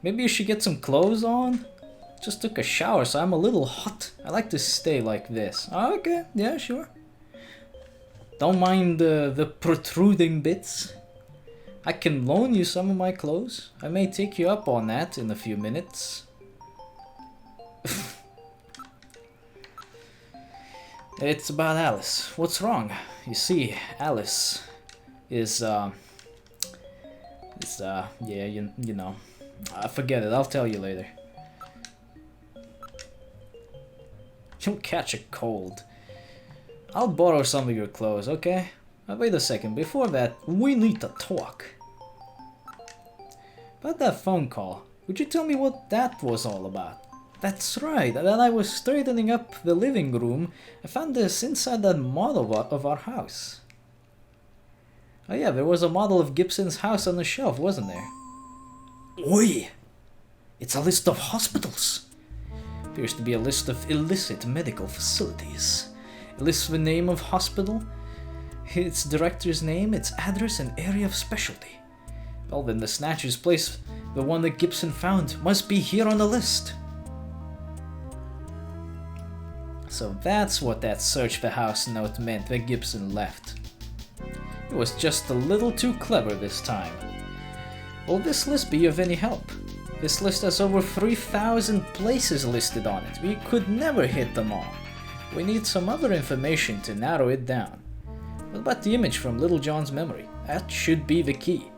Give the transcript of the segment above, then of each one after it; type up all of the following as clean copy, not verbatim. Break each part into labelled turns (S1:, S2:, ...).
S1: Maybe you should get some clothes on? Just took a shower, so I'm a little hot. I like to stay like this. Okay, yeah, sure. Don't mind the protruding bits. I can loan you some of my clothes. I may take you up on that in a few minutes. It's about Alice. What's wrong? You see, Alice is, yeah, you know. Forget it, I'll tell you later. You'll catch a cold. I'll borrow some of your clothes, okay? Wait a second, before that, we need to talk. About that phone call, would you tell me what that was all about? That's right, when I was straightening up the living room, I found this inside that model of our house. Oh yeah, there was a model of Gibson's house on the shelf, wasn't there? Oi! It's a list of hospitals. Appears to be a list of illicit medical facilities. It lists the name of hospital, its director's name, its address, and area of specialty. Well then, the Snatchers place, the one that Gibson found, must be here on the list. So that's what that search the house note meant that Gibson left. It was just a little too clever this time. Will this list be of any help? This list has over 3,000 places listed on it. We could never hit them all. We need some other information to narrow it down. What about the image from Little John's memory? That should be the key.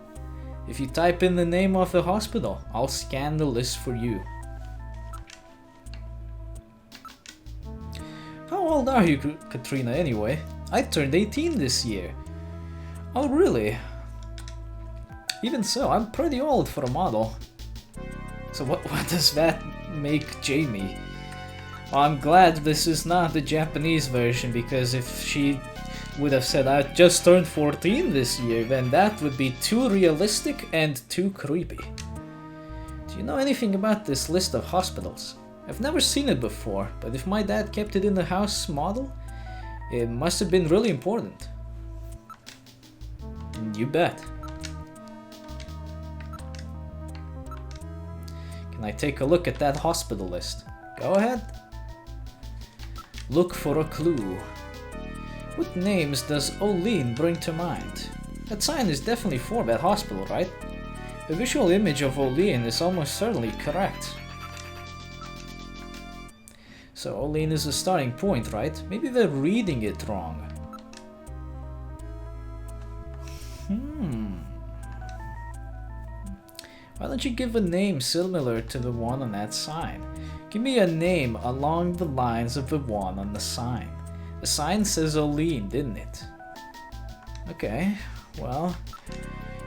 S1: If you type in the name of the hospital, I'll scan the list for you. How old are you, Katrina, anyway? I turned 18 this year. Oh, really? Even so, I'm pretty old for a model. So what does that make Jamie? Well, I'm glad this is not the Japanese version, because if she would have said I just turned 14 this year, then that would be too realistic and too creepy. Do you know anything about this list of hospitals? I've never seen it before, but if my dad kept it in the house model, it must have been really important. You bet. Can I take a look at that hospital list? Go ahead. Look for a clue. What names does Olene bring to mind? That sign is definitely for that hospital, right? The visual image of Olene is almost certainly correct. So Olene is the starting point, right? Maybe they're reading it wrong. Why don't you give a name similar to the one on that sign? Give me a name along the lines of the one on the sign. The sign says Olene, didn't it? Okay, well,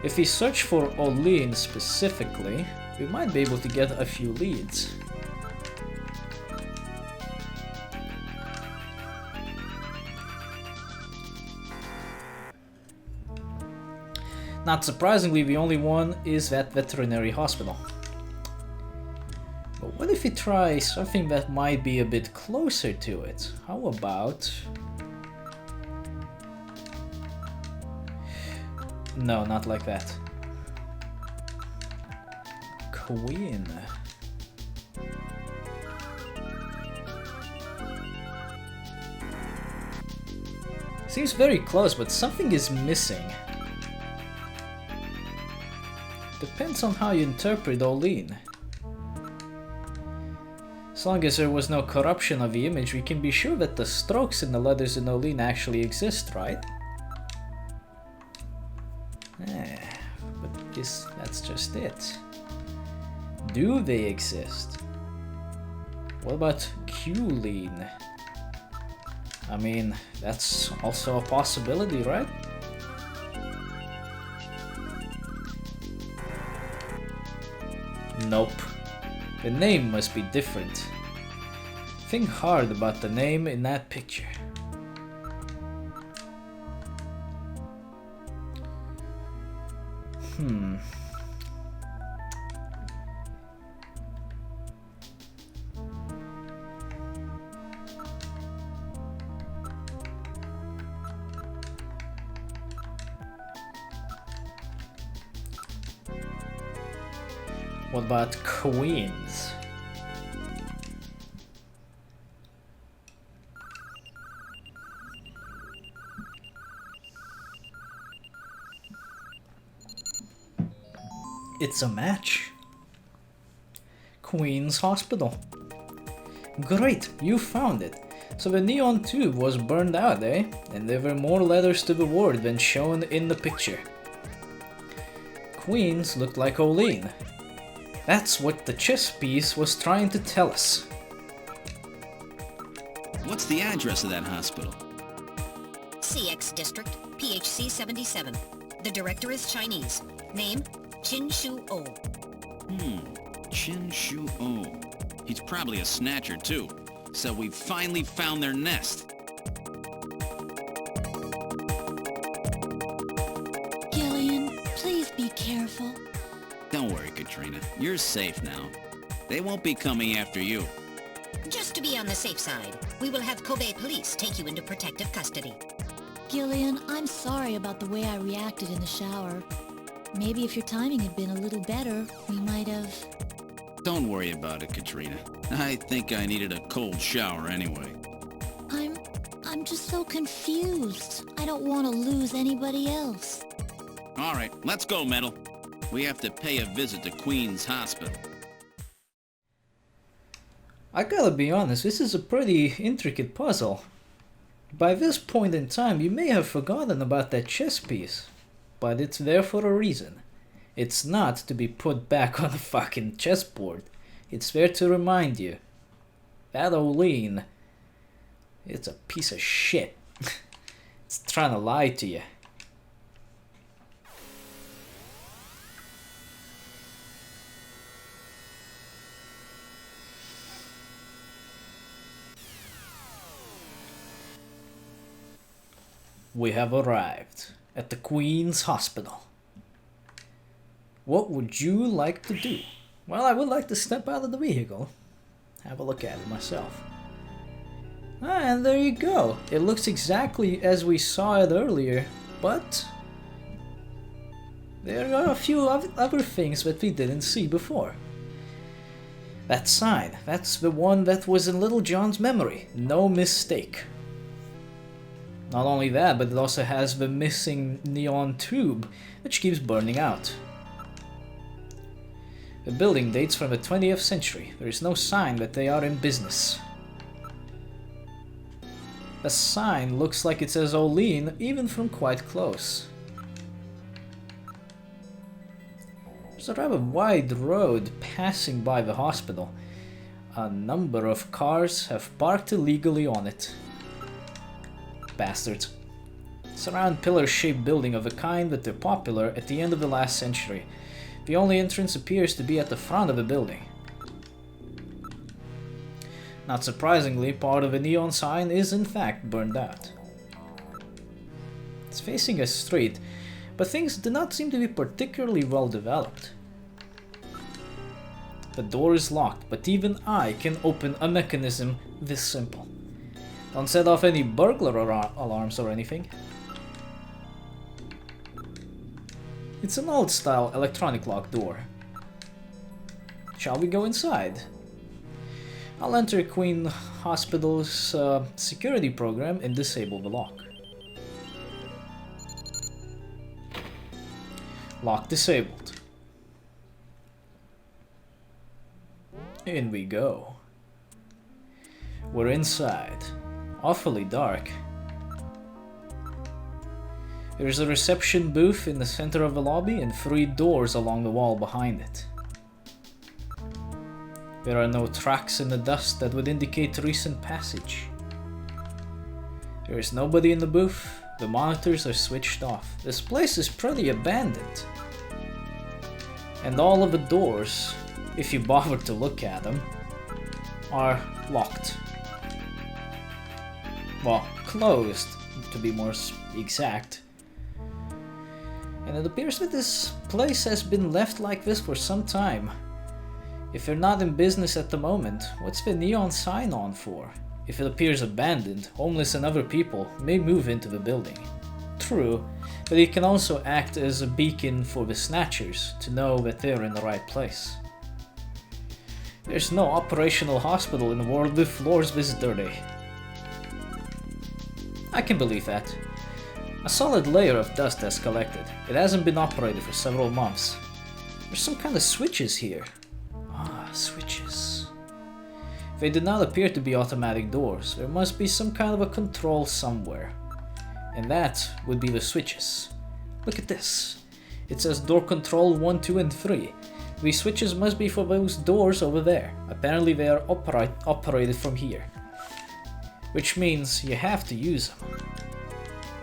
S1: if we search for Olene specifically, we might be able to get a few leads. Not surprisingly, the only one is that veterinary hospital. But what if we try something that might be a bit closer to it? How about... No, not like that. Queen. Seems very close, but something is missing. Depends on how you interpret Olene. As long as there was no corruption of the image, we can be sure that the strokes in the letters in Olene actually exist, right? But that's just it. Do they exist? What about Q-Lene? I mean, that's also a possibility, right? Nope. The name must be different. Think hard about the name in that picture. What about Queens? It's a match. Queen's Hospital. Great, you found it. So the neon tube was burned out, eh? And there were more letters to the word than shown in the picture. Queens looked like Olene. That's what the chess piece was trying to tell us.
S2: What's the address of that hospital?
S3: CX District, PHC 77. The director is Chinese. Name, Qin Shu O.
S2: Qin Shu O. He's probably a Snatcher too. So we finally found their nest.
S4: Gillian, please be careful.
S2: Don't worry, Katrina. You're safe now. They won't be coming after you.
S3: Just to be on the safe side, we will have Kobe police take you into protective custody.
S4: Gillian, I'm sorry about the way I reacted in the shower. Maybe if your timing had been a little better, we might have...
S2: Don't worry about it, Katrina. I think I needed a cold shower anyway.
S4: I'm just so confused. I don't want to lose anybody else.
S2: All right, let's go, Metal. We have to pay a visit to Queen's Hospital.
S1: I gotta be honest, this is a pretty intricate puzzle. By this point in time, you may have forgotten about that chess piece, but it's there for a reason. It's not to be put back on the fucking chessboard. It's there to remind you. That Olene, it's a piece of shit. It's trying to lie to you. We have arrived at the Queen's Hospital. What would you like to do? Well, I would like to step out of the vehicle. Have a look at it myself. And there you go. It looks exactly as we saw it earlier, but there are a few other things that we didn't see before. That sign, that's the one that was in Little John's memory. No mistake. Not only that, but it also has the missing neon tube, which keeps burning out. The building dates from the 20th century. There is no sign that they are in business. The sign looks like it says Olene, even from quite close. There's a rather wide road passing by the hospital. A number of cars have parked illegally on it. Bastards. It's a round pillar-shaped building of a kind that were popular at the end of the last century. The only entrance appears to be at the front of the building. Not surprisingly, part of the neon sign is in fact burned out. It's facing a street, but things do not seem to be particularly well developed. The door is locked, but even I can open a mechanism this simple. Don't set off any burglar alarms or anything. It's an old-style electronic lock door. Shall we go inside? I'll enter Queen Hospital's security program and disable the lock. Lock disabled. In we go. We're inside. Awfully dark. There's a reception booth in the center of the lobby and 3 doors along the wall behind it. There are no tracks in the dust that would indicate recent passage. There is nobody in the booth. The monitors are switched off. This place is pretty abandoned. And all of the doors, if you bother to look at them, are locked. Well, closed, to be more exact. And it appears that this place has been left like this for some time. If they're not in business at the moment, what's the neon sign on for? If it appears abandoned, homeless and other people may move into the building. True, but it can also act as a beacon for the Snatchers to know that they're in the right place. There's no operational hospital in the world with floors this dirty. I can believe that. A solid layer of dust has collected. It hasn't been operated for several months. There's some kind of switches here. Ah, switches. They do not appear to be automatic doors. There must be some kind of a control somewhere. And that would be the switches. Look at this. It says door control 1, 2, and 3. These switches must be for those doors over there. Apparently they are operated from here. Which means you have to use them.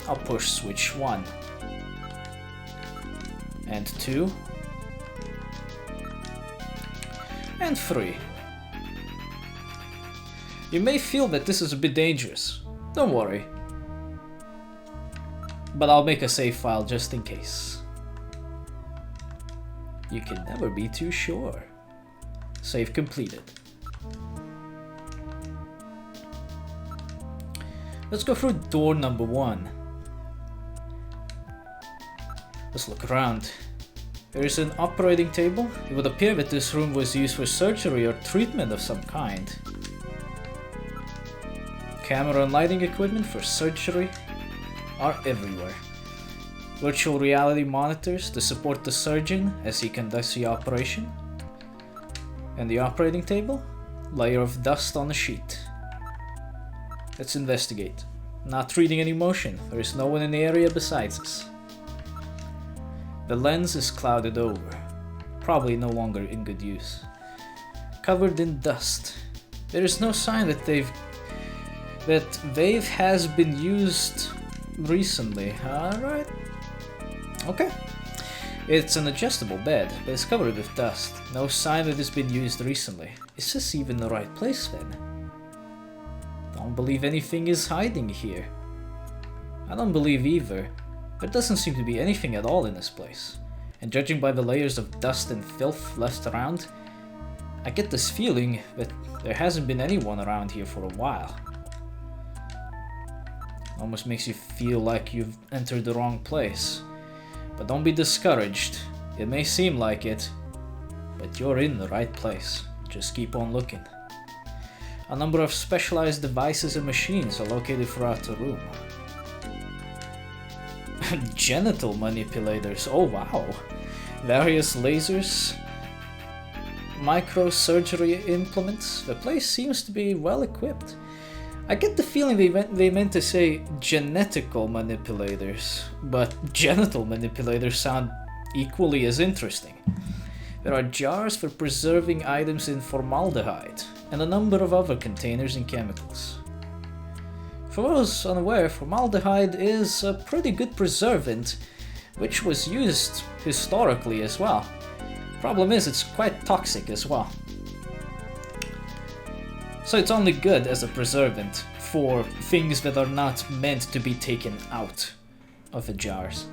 S1: I'll push switch 1. And 2. And 3. You may feel that this is a bit dangerous. Don't worry. But I'll make a save file just in case. You can never be too sure. Save completed. Let's go through door number 1. Let's look around. There is an operating table. It would appear that this room was used for surgery or treatment of some kind. Camera and lighting equipment for surgery are everywhere. Virtual reality monitors to support the surgeon as he conducts the operation. And the operating table? Layer of dust on the sheet. Let's investigate. Not reading any motion. There is no one in the area besides us. The lens is clouded over. Probably no longer in good use. Covered in dust. There is no sign that Wave has been used recently. Alright. Okay. It's an adjustable bed, but it's covered with dust. No sign that it's been used recently. Is this even the right place then? Don't believe anything is hiding here. I don't believe either. There doesn't seem to be anything at all in this place. And judging by the layers of dust and filth left around, I get this feeling that there hasn't been anyone around here for a while. Almost makes you feel like you've entered the wrong place. But don't be discouraged. It may seem like it, but you're in the right place. Just keep on looking. A number of specialized devices and machines are located throughout the room. Genital manipulators, oh wow. Various lasers, microsurgery implements. The place seems to be well equipped. I get the feeling they meant to say genetical manipulators, but genital manipulators sound equally as interesting. There are jars for preserving items in formaldehyde, and a number of other containers and chemicals. For those unaware, formaldehyde is a pretty good preservant, which was used historically as well. Problem is, it's quite toxic as well. So it's only good as a preservant for things that are not meant to be taken out of the jars.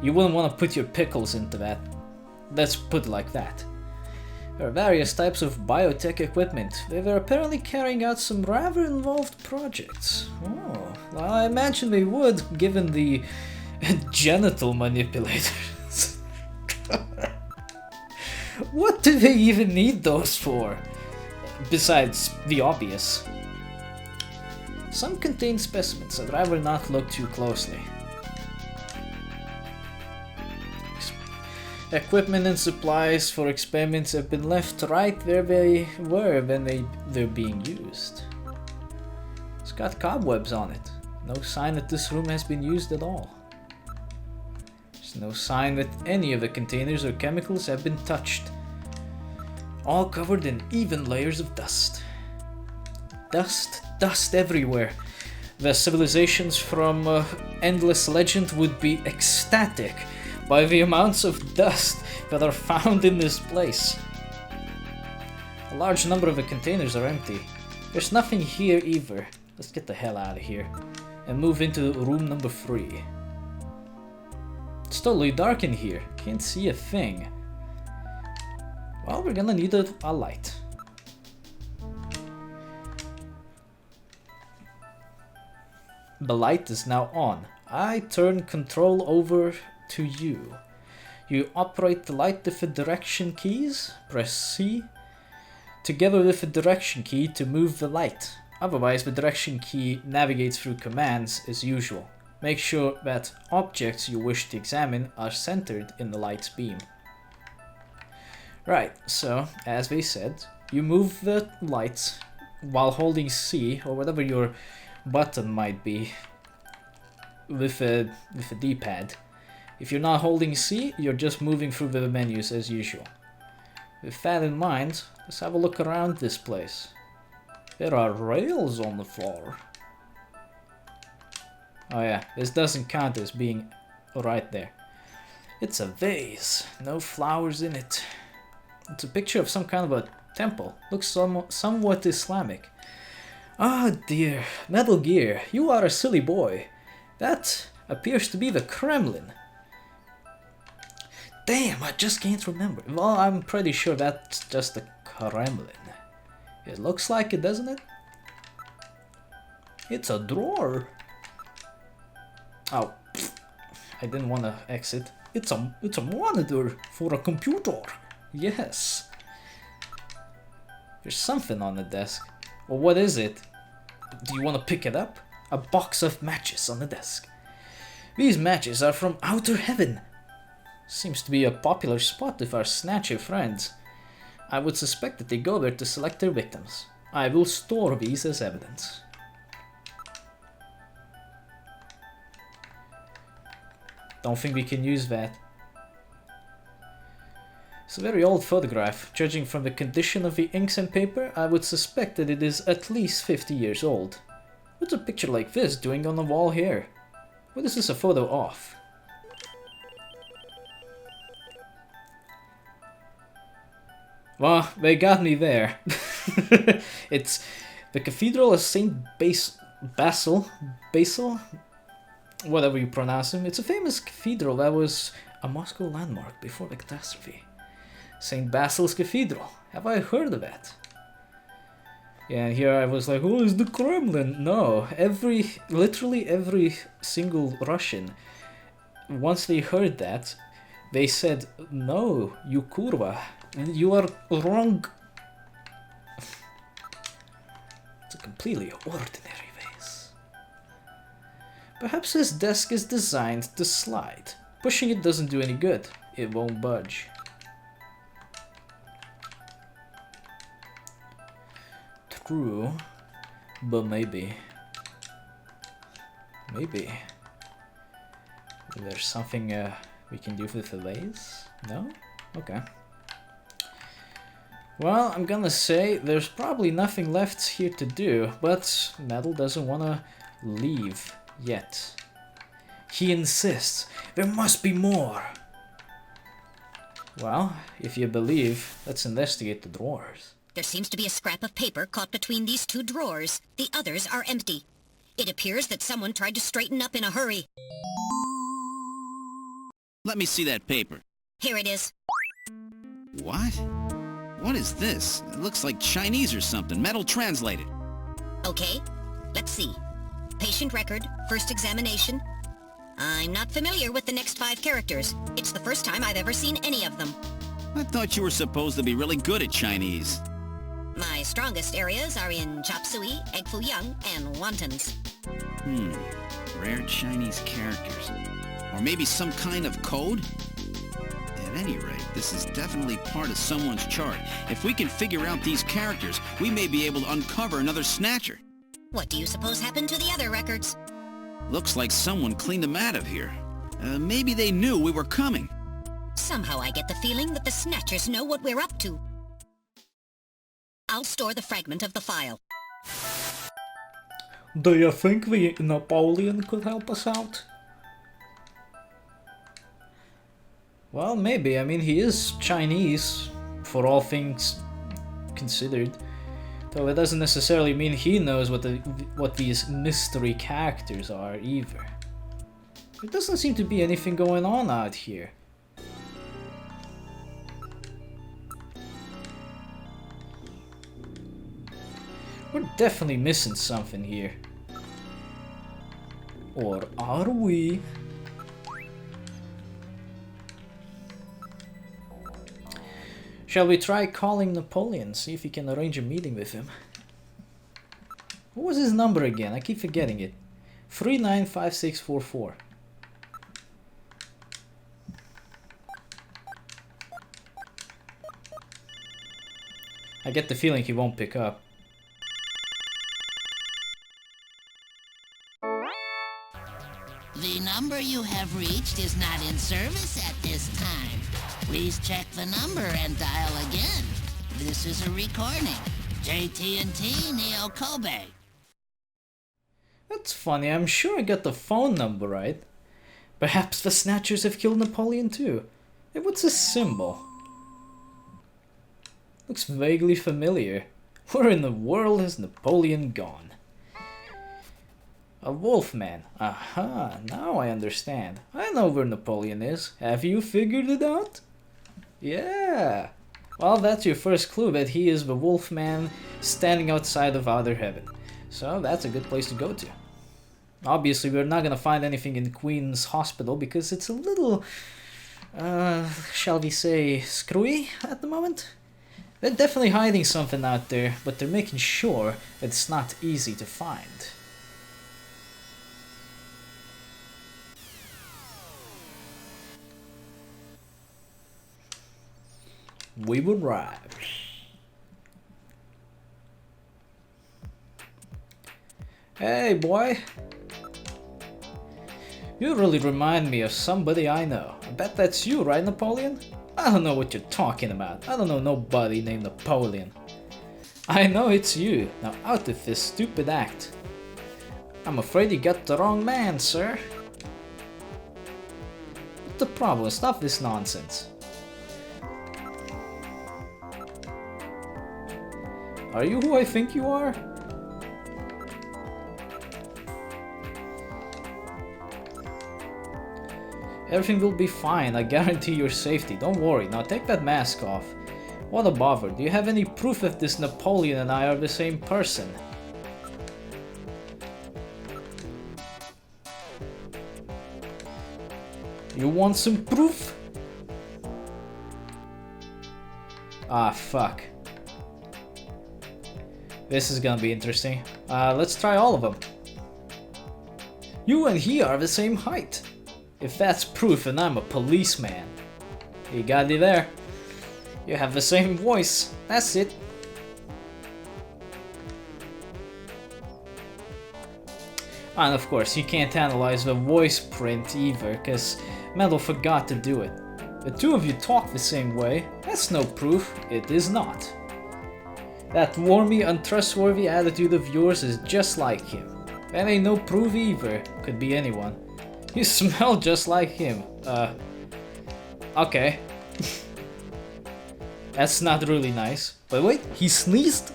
S1: You wouldn't want to put your pickles into that. Let's put it like that. There are various types of biotech equipment. They were apparently carrying out some rather involved projects. Oh, well, I imagine they would, given the genital manipulators. What do they even need those for? Besides the obvious. Some contain specimens. I'd rather not look too closely. Equipment and supplies for experiments have been left right where they were when they're being used. It's got cobwebs on it. No sign that this room has been used at all. There's no sign that any of the containers or chemicals have been touched. All covered in even layers of dust. Dust everywhere. The civilizations from Endless Legend would be ecstatic by the amounts of dust that are found in this place. A large number of the containers are empty. There's nothing here either. Let's get the hell out of here and move into room number 3. It's totally dark in here. Can't see a thing. Well, we're gonna need a light. The light is now on. I turn control over to you. You operate the light with the direction keys. Press C together with the direction key to move the light. Otherwise, the direction key navigates through commands as usual. Make sure that objects you wish to examine are centered in the light's beam. Right, so, as they said, you move the lights while holding C, or whatever your button might be, with a D-pad. If you're not holding C, you're just moving through the menus as usual. With that in mind, let's have a look around this place. There are rails on the floor. Oh yeah, this doesn't count as being right there. It's a vase, no flowers in it. It's a picture of some kind of a temple. Looks somewhat Islamic. Ah dear, Metal Gear, you are a silly boy. That appears to be the Kremlin. Damn, I just can't remember. Well, I'm pretty sure that's just the Kremlin. It looks like it, doesn't it? It's a drawer. Oh, I didn't want to exit. It's a monitor for a computer. Yes. There's something on the desk. Well, what is it? Do you want to pick it up? A box of matches on the desk. These matches are from outer heaven. Seems to be a popular spot with our Snatcher friends. I would suspect that they go there to select their victims. I will store these as evidence. Don't think we can use that. It's a very old photograph. Judging from the condition of the inks and paper, I would suspect that it is at least 50 years old. What's a picture like this doing on the wall here? What is this a photo of? Well, they got me there. It's the Cathedral of Saint Basil, whatever you pronounce him. It's a famous cathedral that was a Moscow landmark before the catastrophe. Saint Basil's Cathedral. Have I heard of that? Yeah, and here I was like, oh, it's the Kremlin. No, literally every single Russian, once they heard that, they said, no, you kurva, you are wrong. It's a completely ordinary vase. Perhaps this desk is designed to slide. Pushing it doesn't do any good. It won't budge. True, but maybe there's something we can do with the vase? No? Okay. Well, I'm gonna say there's probably nothing left here to do, but Metal doesn't wanna leave yet. He insists, there must be more. Well, if you believe, let's investigate the drawers.
S3: There seems to be a scrap of paper caught between these two drawers. The others are empty. It appears that someone tried to straighten up in a hurry.
S2: Let me see that paper.
S3: Here it is.
S2: What? What is this? It looks like Chinese or something. Metal translated.
S3: Okay, let's see. Patient record, first examination. I'm not familiar with the next 5 characters. It's the first time I've ever seen any of them.
S2: I thought you were supposed to be really good at Chinese.
S3: My strongest areas are in chop suey, egg foo young, and wontons.
S2: Rare Chinese characters. Or maybe some kind of code? At any rate, this is definitely part of someone's chart. If we can figure out these characters, we may be able to uncover another Snatcher.
S3: What do you suppose happened to the other records?
S2: Looks like someone cleaned them out of here. Maybe they knew we were coming.
S3: Somehow I get the feeling that the Snatchers know what we're up to. I'll store the fragment of the file.
S1: Do you think the Napoleon could help us out? Well, maybe. I mean, he is Chinese, for all things considered. Though it doesn't necessarily mean he knows what these mystery characters are, either. There doesn't seem to be anything going on out here. We're definitely missing something here. Or are we? Shall we try calling Napoleon, see if we can arrange a meeting with him? What was his number again? I keep forgetting it. 395644. I get the feeling he won't pick up.
S5: The number you have reached is not in service at this time. Please check the number and dial again. This is a recording. JT&T Neo Kobe.
S1: That's funny, I'm sure I got the phone number right. Perhaps the Snatchers have killed Napoleon too. Hey, what's this symbol? Looks vaguely familiar. Where in the world has Napoleon gone? A wolfman. Aha, now I understand. I know where Napoleon is. Have you figured it out? Yeah. Well, that's your first clue that he is the wolfman standing outside of Outer Heaven. So that's a good place to go to. Obviously, we're not gonna find anything in Queen's Hospital because it's a little, shall we say, screwy at the moment. They're definitely hiding something out there, but they're making sure that it's not easy to find. We've arrived. Hey, boy. You really remind me of somebody I know. I bet that's you, right, Napoleon? I don't know what you're talking about. I don't know nobody named Napoleon. I know it's you. Now out of this stupid act. I'm afraid you got the wrong man, sir. What's the problem? Stop this nonsense. Are you who I think you are? Everything will be fine, I guarantee your safety, don't worry. Now take that mask off. What a bother, do you have any proof that this Napoleon and I are the same person? You want some proof? Ah, fuck. This is gonna be interesting. Let's try all of them. You and he are the same height. If that's proof, then I'm a policeman. You got it there. You have the same voice. That's it. And of course, you can't analyze the voice print either, because Metal forgot to do it. The two of you talk the same way. That's no proof. It is not. That wormy, untrustworthy attitude of yours is just like him. That ain't no proof either. Could be anyone. You smell just like him. Okay. That's not really nice. But wait, he sneezed?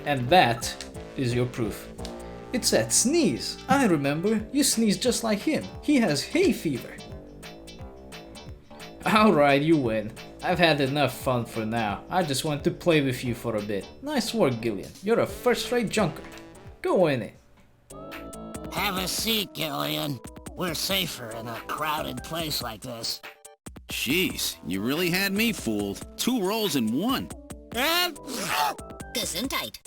S1: And that is your proof. It's that sneeze. I remember. You sneeze just like him. He has hay fever. Alright, you win. I've had enough fun for now. I just want to play with you for a bit. Nice work, Gillian. You're a first-rate junker. Go in it.
S5: Have a seat, Gillian. We're safer in a crowded place like this.
S2: Jeez, you really had me fooled. 2 roles in 1.
S3: Gesundheit.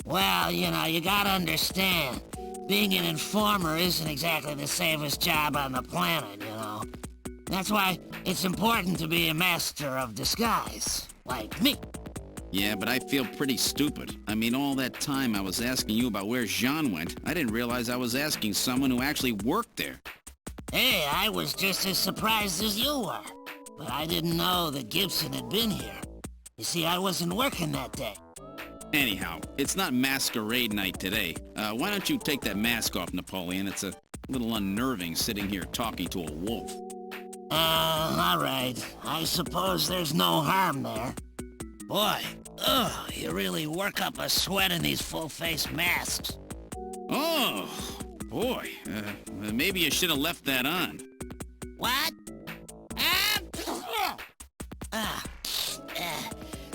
S5: Well, you know, you gotta understand. Being an informer isn't exactly the safest job on the planet, you know. That's why it's important to be a master of disguise, like me.
S2: Yeah, but I feel pretty stupid. I mean, all that time I was asking you about where Jean went, I didn't realize I was asking someone who actually worked there.
S5: Hey, I was just as surprised as you were. But I didn't know that Gibson had been here. You see, I wasn't working that day.
S2: Anyhow, it's not masquerade night today. Why don't you take that mask off, Napoleon? It's a little unnerving sitting here talking to a wolf.
S5: All right. I suppose there's no harm there. Boy, you really work up a sweat in these full-face masks.
S2: Oh, boy. Maybe you should have left that on.
S5: What?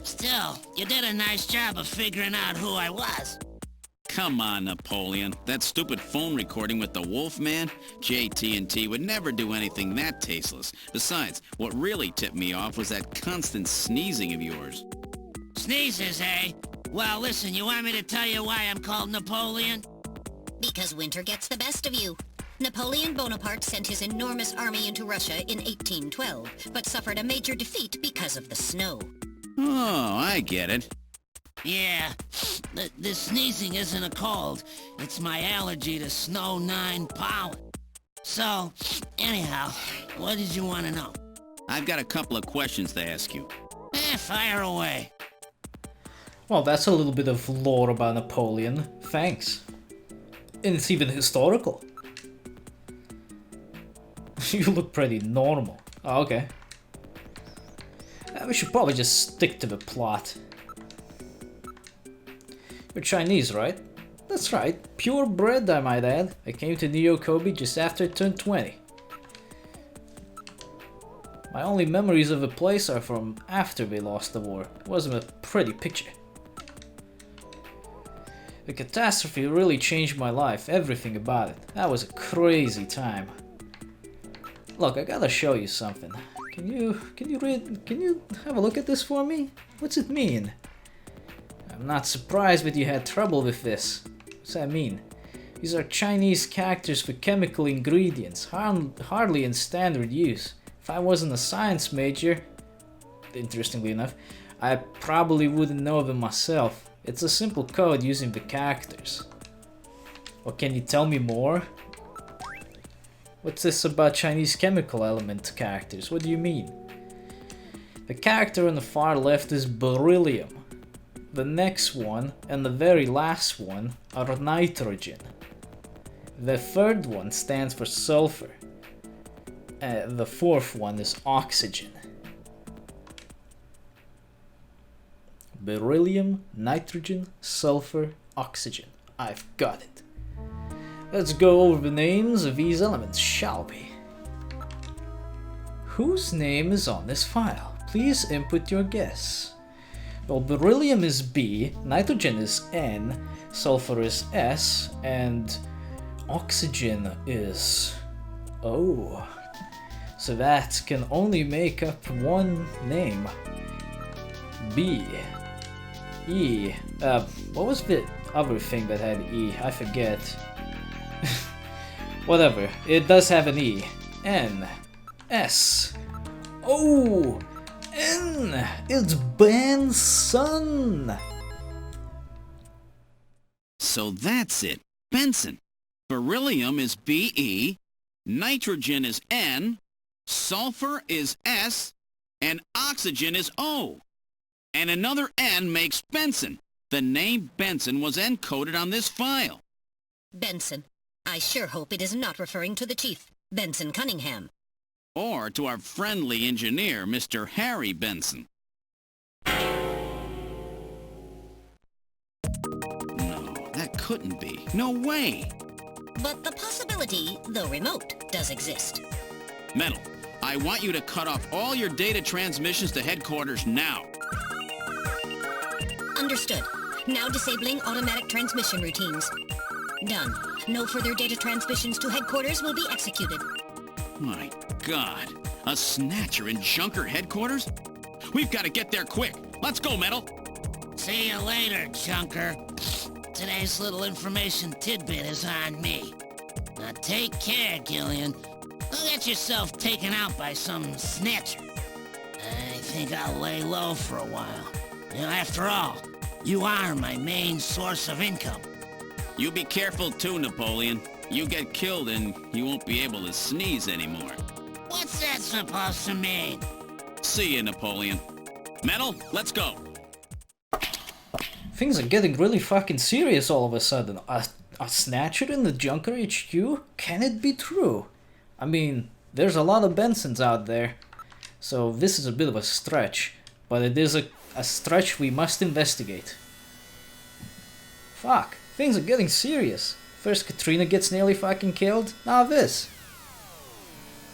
S5: Still, you did a nice job of figuring out who I was.
S2: Come on, Napoleon. That stupid phone recording with the Wolfman? JT&T would never do anything that tasteless. Besides, what really tipped me off was that constant sneezing of yours.
S5: Sneezes, eh? Well, listen, you want me to tell you why I'm called Napoleon?
S3: Because winter gets the best of you. Napoleon Bonaparte sent his enormous army into Russia in 1812, but suffered a major defeat because of the snow.
S2: Oh, I get it.
S5: Yeah, the sneezing isn't a cold. It's my allergy to snow 9 pollen. So, anyhow, what did you want to know?
S2: I've got a couple of questions to ask you.
S5: Fire away.
S1: Well, that's a little bit of lore about Napoleon. Thanks. And it's even historical. You look pretty normal. Oh, okay. We should probably just stick to the plot. You're Chinese, right? That's right. Purebred, I might add. I came to New York Kobe just after I turned 20. My only memories of the place are from after we lost the war. It wasn't a pretty picture. The catastrophe really changed my life, everything about it. That was a crazy time. Look, I gotta show you something. Can you have a look at this for me? What's it mean? I'm not surprised that you had trouble with this. What's that mean? These are Chinese characters with chemical ingredients, hardly in standard use. If I wasn't a science major, interestingly enough, I probably wouldn't know them myself. It's a simple code using the characters. Well, can you tell me more? What's this about Chinese chemical element characters? What do you mean? The character on the far left is beryllium. The next one and the very last one are nitrogen. The third one stands for sulfur. The fourth one is oxygen. Beryllium, nitrogen, sulfur, oxygen. I've got it. Let's go over the names of these elements, shall we? Whose name is on this file? Please input your guess. Well, beryllium is B, nitrogen is N, sulfur is S, and oxygen is O. So that can only make up one name. B. E. What was the other thing that had E? I forget. Whatever. It does have an E. N. S. O. N. It's Benson.
S2: So that's it. Benson. Beryllium is Be, nitrogen is N, sulfur is S, and oxygen is O. And another N makes Benson. The name Benson was encoded on this file.
S3: Benson. I sure hope it is not referring to the chief, Benson Cunningham.
S2: Or to our friendly engineer, Mr. Harry Benson. No, that couldn't be. No way.
S3: But the possibility, though remote, does exist.
S2: Metal, I want you to cut off all your data transmissions to headquarters now.
S3: Understood. Now disabling automatic transmission routines. Done. No further data transmissions to headquarters will be executed.
S2: My God. A Snatcher in Junker headquarters? We've got to get there quick. Let's go, Metal.
S5: See you later, Junker. Today's little information tidbit is on me. Now take care, Gillian. Don't get yourself taken out by some Snatcher. I think I'll lay low for a while. You know, after all, you are my main source of income.
S2: You be careful too, Napoleon. You get killed and you won't be able to sneeze anymore.
S5: What's that supposed to mean?
S2: See you, Napoleon. Metal, let's go.
S1: Things are getting really fucking serious all of a sudden. A Snatcher in the Junker HQ? Can it be true? I mean, there's a lot of Bensons out there. So this is a bit of a stretch. But it is a stretch we must investigate. Fuck, things are getting serious. First Katrina gets nearly fucking killed, now this.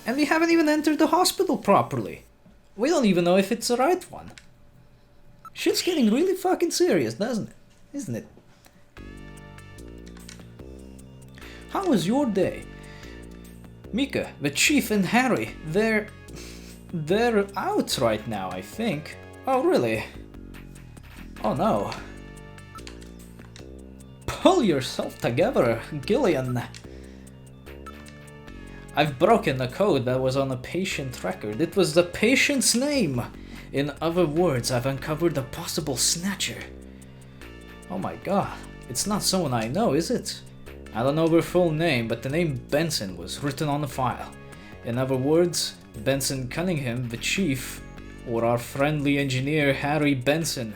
S1: And we haven't even entered the hospital properly. We don't even know if it's the right one. Shit's getting really fucking serious, doesn't it? Isn't it? How was your day? Mika, the Chief and Harry, they're out right now, I think. Oh, really? Oh no. Pull yourself together, Gillian. I've broken the code that was on the patient record. It was the patient's name. In other words, I've uncovered a possible Snatcher. Oh my god, it's not someone I know, is it? I don't know their full name, but the name Benson was written on the file. In other words, Benson Cunningham, the Chief, or our friendly engineer Harry Benson.